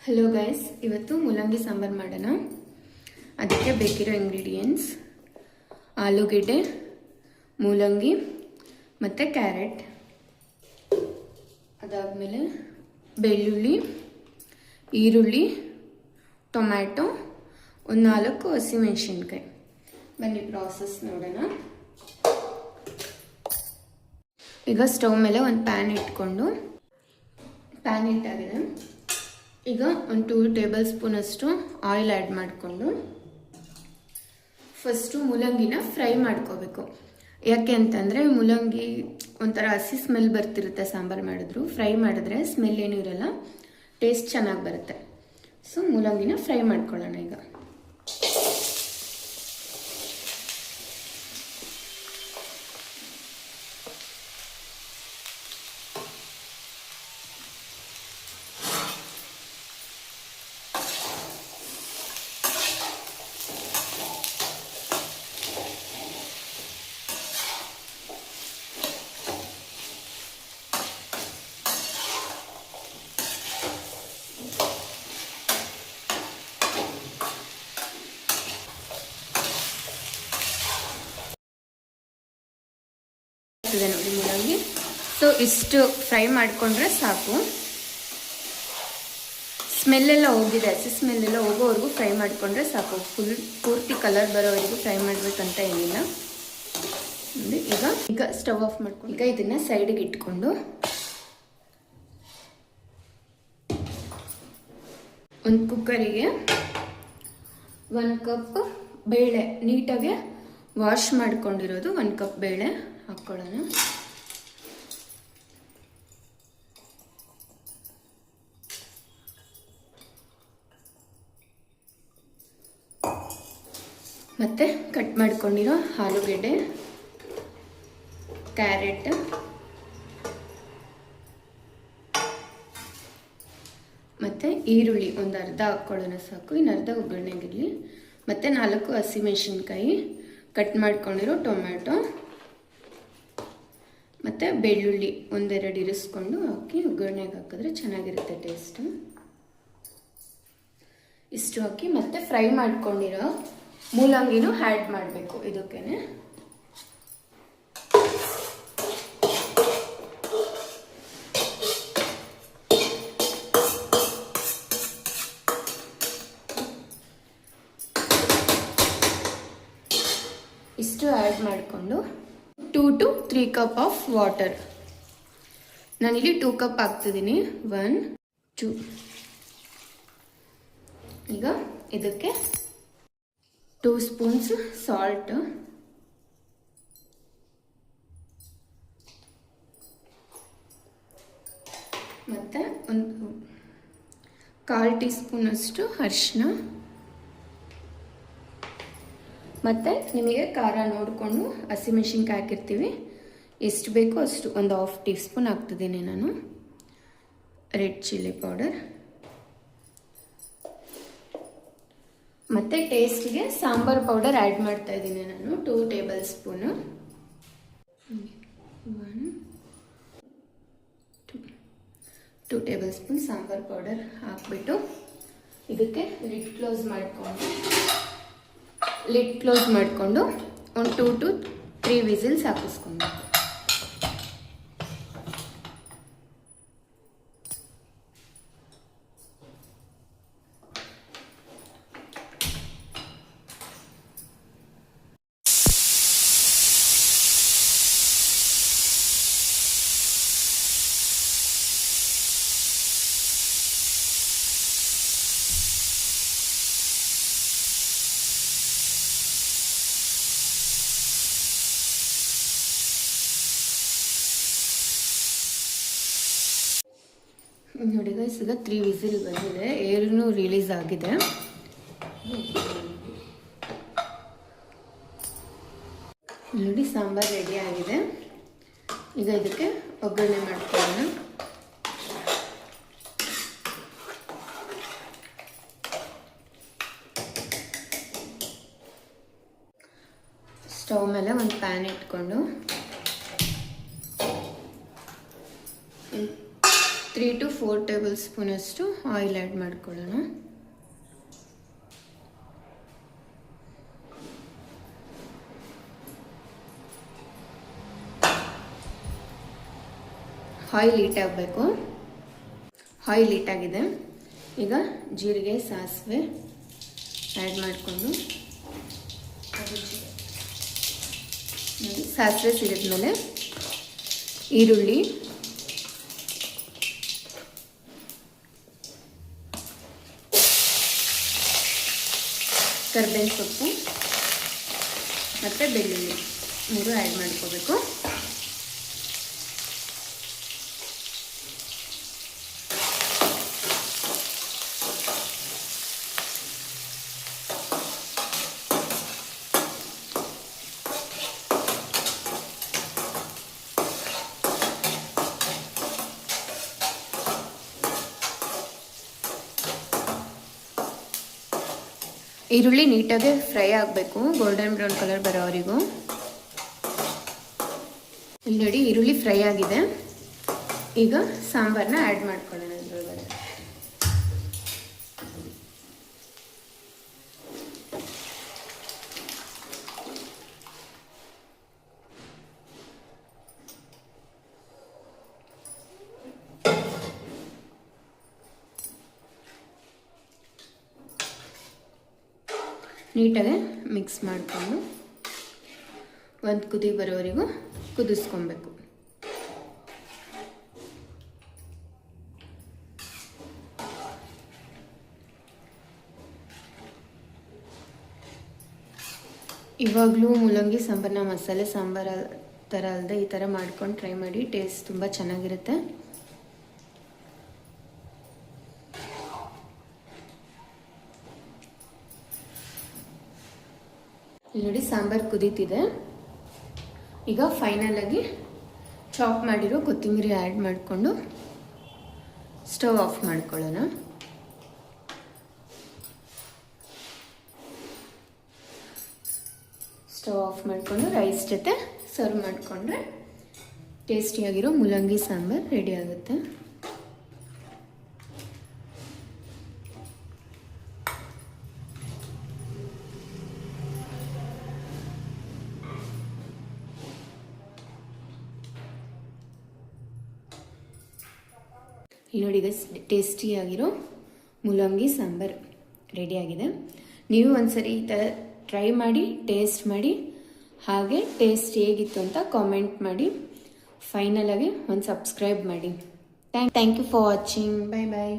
Hello guys, ಇವತ್ತು ಮೂಲಂಗಿ ಸಾಂಬಾರು ಮಾಡೋಣ. ಅದಕ್ಕೆ ಬೇಕಿರೋ ಇಂಗ್ರೀಡಿಯೆಂಟ್ಸ್ ಆಲೂಗೆಡ್ಡೆ, ಮೂಲಂಗಿ ಮತ್ತು ಕ್ಯಾರೆಟ್, ಅದಾದಮೇಲೆ ಬೆಳ್ಳುಳ್ಳಿ, ಈರುಳ್ಳಿ, ಟೊಮ್ಯಾಟೊ, ಒಂದು 4 ಹಸಿಮೆಣಸಿನ್ಕಾಯಿ. ಬನ್ನಿ ಪ್ರಾಸೆಸ್ ನೋಡೋಣ. ಈಗ ಸ್ಟವ್ ಮೇಲೆ ಒಂದು ಪ್ಯಾನ್ ಇಟ್ಕೊಂಡು, ಪ್ಯಾನ್ ಇಟ್ಟಾಗಿದೆ. ಈಗ ಒಂದು 2 ಟೇಬಲ್ ಸ್ಪೂನಷ್ಟು ಆಯಿಲ್ ಆ್ಯಡ್ ಮಾಡಿಕೊಂಡು ಫಸ್ಟು ಮೂಲಂಗಿನ ಫ್ರೈ ಮಾಡ್ಕೋಬೇಕು. ಯಾಕೆ ಅಂತಂದರೆ ಮೂಲಂಗಿ ಒಂಥರ ಹಸಿ ಸ್ಮೆಲ್ ಬರ್ತಿರುತ್ತೆ ಸಾಂಬಾರು ಮಾಡಿದ್ರು. ಫ್ರೈ ಮಾಡಿದ್ರೆ ಸ್ಮೆಲ್ ಏನೂ ಇರಲ್ಲ, ಟೇಸ್ಟ್ ಚೆನ್ನಾಗಿ ಬರುತ್ತೆ. ಸೊ ಮೂಲಂಗಿನ ಫ್ರೈ ಮಾಡ್ಕೊಳ್ಳೋಣ. ಈಗ ನೋಡಿ ಮೂಲಂಗಿ. ಸೊ ಇಷ್ಟು ಫ್ರೈ ಮಾಡಿಕೊಂಡ್ರೆ ಸಾಕು. ಸ್ಮೆಲ್ಲೆಲ್ಲ ಹೋಗಿದೆ, ಹಸಿ ಸ್ಮೆಲ್ಲೆಲ್ಲ ಹೋಗೋವರೆಗೂ ಫ್ರೈ ಮಾಡಿಕೊಂಡ್ರೆ ಸಾಕು. ಪೂರ್ತಿ ಕಲರ್ ಬರೋವರೆಗೂ ಫ್ರೈ ಮಾಡಬೇಕಂತ ಏನಿಲ್ಲ. ಈಗ ಸ್ಟವ್ ಆಫ್ ಮಾಡ್ಕೊಂಡು ಈಗ ಇದನ್ನ ಸೈಡಿಗೆ ಇಟ್ಕೊಂಡು ಒಂದು ಕುಕ್ಕರಿಗೆ 1 ಕಪ್ ಬೇಳೆ, ನೀಟಾಗಿ ವಾಶ್ ಮಾಡ್ಕೊಂಡಿರೋದು 1 ಕಪ್ ಬೇಳೆ ಹಾಕ್ಕೊಳ್ಳೋಣ. ಮತ್ತೆ ಕಟ್ ಮಾಡ್ಕೊಂಡಿರೋ ಆಲೂಗೆಡ್ಡೆ, ಕ್ಯಾರೆಟ್, ಮತ್ತು ಈರುಳ್ಳಿ ಒಂದು ಅರ್ಧ ಹಾಕ್ಕೊಳ್ಳೋಣ ಸಾಕು. ಇನ್ನು ಅರ್ಧ ಒಗ್ಗರಣೆಗಿರಲಿ. ಮತ್ತು 4 ಹಸಿಮೆಣಸಿನ್ಕಾಯಿ, ಕಟ್ ಮಾಡ್ಕೊಂಡಿರೋ ಟೊಮ್ಯಾಟೊ ಮತ್ತು ಬೆಳ್ಳುಳ್ಳಿ 1-2 ಇರಿಸ್ಕೊಂಡು ಹಾಕಿ ಒಗ್ಗರಣೆಗೆ ಹಾಕಿದ್ರೆ ಚೆನ್ನಾಗಿರುತ್ತೆ ಟೇಸ್ಟು. ಇಷ್ಟು ಹಾಕಿ ಮತ್ತೆ ಫ್ರೈ ಮಾಡ್ಕೊಂಡಿರೋ ಮೂಲಂಗಿನೂ ಆ್ಯಡ್ ಮಾಡಬೇಕು ಇದಕ್ಕೇನೆ. ಇಷ್ಟು ಆ್ಯಡ್ ಮಾಡಿಕೊಂಡು 2 to 3 ಕಪ್ ಆಫ್ ವಾಟರ್. ನಾನಿಲ್ಲಿ 2 ಕಪ್ ಹಾಕ್ತಿದ್ದೀನಿ. 1, 2. ಈಗ ಇದಕ್ಕೆ 2 ಸ್ಪೂನ್ಸ್ ಸಾಲ್ಟ್, ಮತ್ತು ಒಂದು 1/4 ಟೀ ಸ್ಪೂನಷ್ಟು ಅರಿಶಿನ, ಮತ್ತು ನಿಮಗೆ ಖಾರ ನೋಡಿಕೊಂಡು ಹಸಿಮೆಣ್ಸಿನ್ಕಾಯಿ ಹಾಕಿರ್ತೀವಿ, ಎಷ್ಟು ಬೇಕೋ ಅಷ್ಟು. ಒಂದು 1/2 ಟೀ ಸ್ಪೂನ್ ಹಾಕ್ತಿದ್ದೀನಿ ನಾನು ರೆಡ್ ಚಿಲ್ಲಿ ಪೌಡರ್. ಮತ್ತು ಟೇಸ್ಟಿಗೆ ಸಾಂಬಾರು ಪೌಡರ್ ಆ್ಯಡ್ ಮಾಡ್ತಾ ಇದ್ದೀನಿ ನಾನು 2 table spoon. 2 table spoon sambar powder ಹಾಕ್ಬಿಟ್ಟು ಇದಕ್ಕೆ ಲಿಡ್ ಕ್ಲೋಸ್ ಮಾಡಿಕೊಂಡು ಒಂದು 2 to 3 ವಿಸಿಲ್ಸ್ ಹಾಕಿಸ್ಕೊಂಡು. ನೋಡಿ ಗೈಸ್, ಈಗ 3 ವಿಸಿಲ್ ಬಂದಿದೆ, ಏರ್ನೂ ರಿಲೀಸ್ ಆಗಿದೆ. ನೋಡಿ ಸಾಂಬಾರು ರೆಡಿ ಆಗಿದೆ. ಈಗ ಇದಕ್ಕೆ ಒಗ್ಗರಣೆ ಮಾಡ್ಕೊಳ್ಳೋಣ. ಸ್ಟವ್ ಮೇಲೆ ಒಂದು ಪ್ಯಾನ್ ಇಟ್ಕೊಂಡು 3 to 4 ಟೇಬಲ್ ಸ್ಪೂನಷ್ಟು ಆಯಿಲ್ ಆ್ಯಡ್ ಮಾಡ್ಕೊಳ್ಳೋಣ. ಆಯಿಲ್ ಹೀಟ್ ಆಗಬೇಕು. ಆಯಿಲ್ ಹೀಟ್ ಆಗಿದೆ. ಈಗ ಜೀರಿಗೆ, ಸಾಸಿವೆ ಆ್ಯಡ್ ಮಾಡಿಕೊಂಡು ಸಾಸಿವೆ ಸಿಡಿದ್ಮೇಲೆ ಈರುಳ್ಳಿ, ಕರಿಬೇವಿನ ಸೊಪ್ಪು ಮತ್ತು ಬೆಳ್ಳುಳ್ಳಿ 3 ಆ್ಯಡ್ ಮಾಡ್ಕೋಬೇಕು. ಈರುಳ್ಳಿ ನೀಟಾಗಿ ಫ್ರೈ ಆಗಬೇಕು, ಗೋಲ್ಡನ್ ಬ್ರೌನ್ ಕಲರ್ ಬರೋವರೆಗೂ. ಇಲ್ಲಿ ನೋಡಿ ಈರುಳ್ಳಿ ಫ್ರೈ ಆಗಿದೆ. ಈಗ ಸಾಂಬಾರನ್ನ ಆ್ಯಡ್ ಮಾಡ್ಕೊಳ್ಳೋಣ ಇದ್ರೊಳಗಡೆ. ನೀಟಾಗಿ ಮಿಕ್ಸ್ ಮಾಡಿಕೊಂಡು ಒಂದು ಕುದಿ ಬರೋವರೆಗೂ ಕುದಿಸ್ಕೊಬೇಕು. ಇವಾಗಲೂ ಮೂಲಂಗಿ ಸಾಂಬಾರನ್ನ ಮಸಾಲೆ ಸಾಂಬಾರು ಥರ ಅಲ್ಲದೆ ಈ ಥರ ಮಾಡ್ಕೊಂಡು ಟ್ರೈ ಮಾಡಿ, ಟೇಸ್ಟ್ ತುಂಬ ಚೆನ್ನಾಗಿರುತ್ತೆ. ನೋಡಿ ಸಾಂಬಾರು ಕುದೀತಿದೆ. ಈಗ ಫೈನಲ್ ಆಗಿ ಚಾಪ್ ಮಾಡಿರೋ ಕೊತ್ತಂಬರಿ ಆ್ಯಡ್ ಮಾಡಿಕೊಂಡು ಸ್ಟವ್ ಆಫ್ ಮಾಡ್ಕೊಳ್ಳೋಣ. ಸ್ಟವ್ ಆಫ್ ಮಾಡಿಕೊಂಡು ರೈಸ್ ಜೊತೆ ಸರ್ವ್ ಮಾಡಿಕೊಂಡ್ರೆ ಟೇಸ್ಟಿಯಾಗಿರೋ ಮೂಲಂಗಿ ಸಾಂಬಾರು ರೆಡಿ ಆಗುತ್ತೆ. ನೋಡಿ ಈಗ ಟೇಸ್ಟಿಯಾಗಿರೋ ಮೂಲಂಗಿ ಸಾಂಬಾರು ರೆಡಿಯಾಗಿದೆ. ನೀವು ಒಂದ್ಸರಿ ಈ ಥರ ಟ್ರೈ ಮಾಡಿ, ಟೇಸ್ಟ್ ಮಾಡಿ, ಹಾಗೆ ಟೇಸ್ಟ್ ಹೇಗಿತ್ತು ಅಂತ ಕಾಮೆಂಟ್ ಮಾಡಿ. ಫೈನಲಾಗಿ ಒಂದು ಸಬ್ಸ್ಕ್ರೈಬ್ ಮಾಡಿ. Thank you for watching. Bye bye.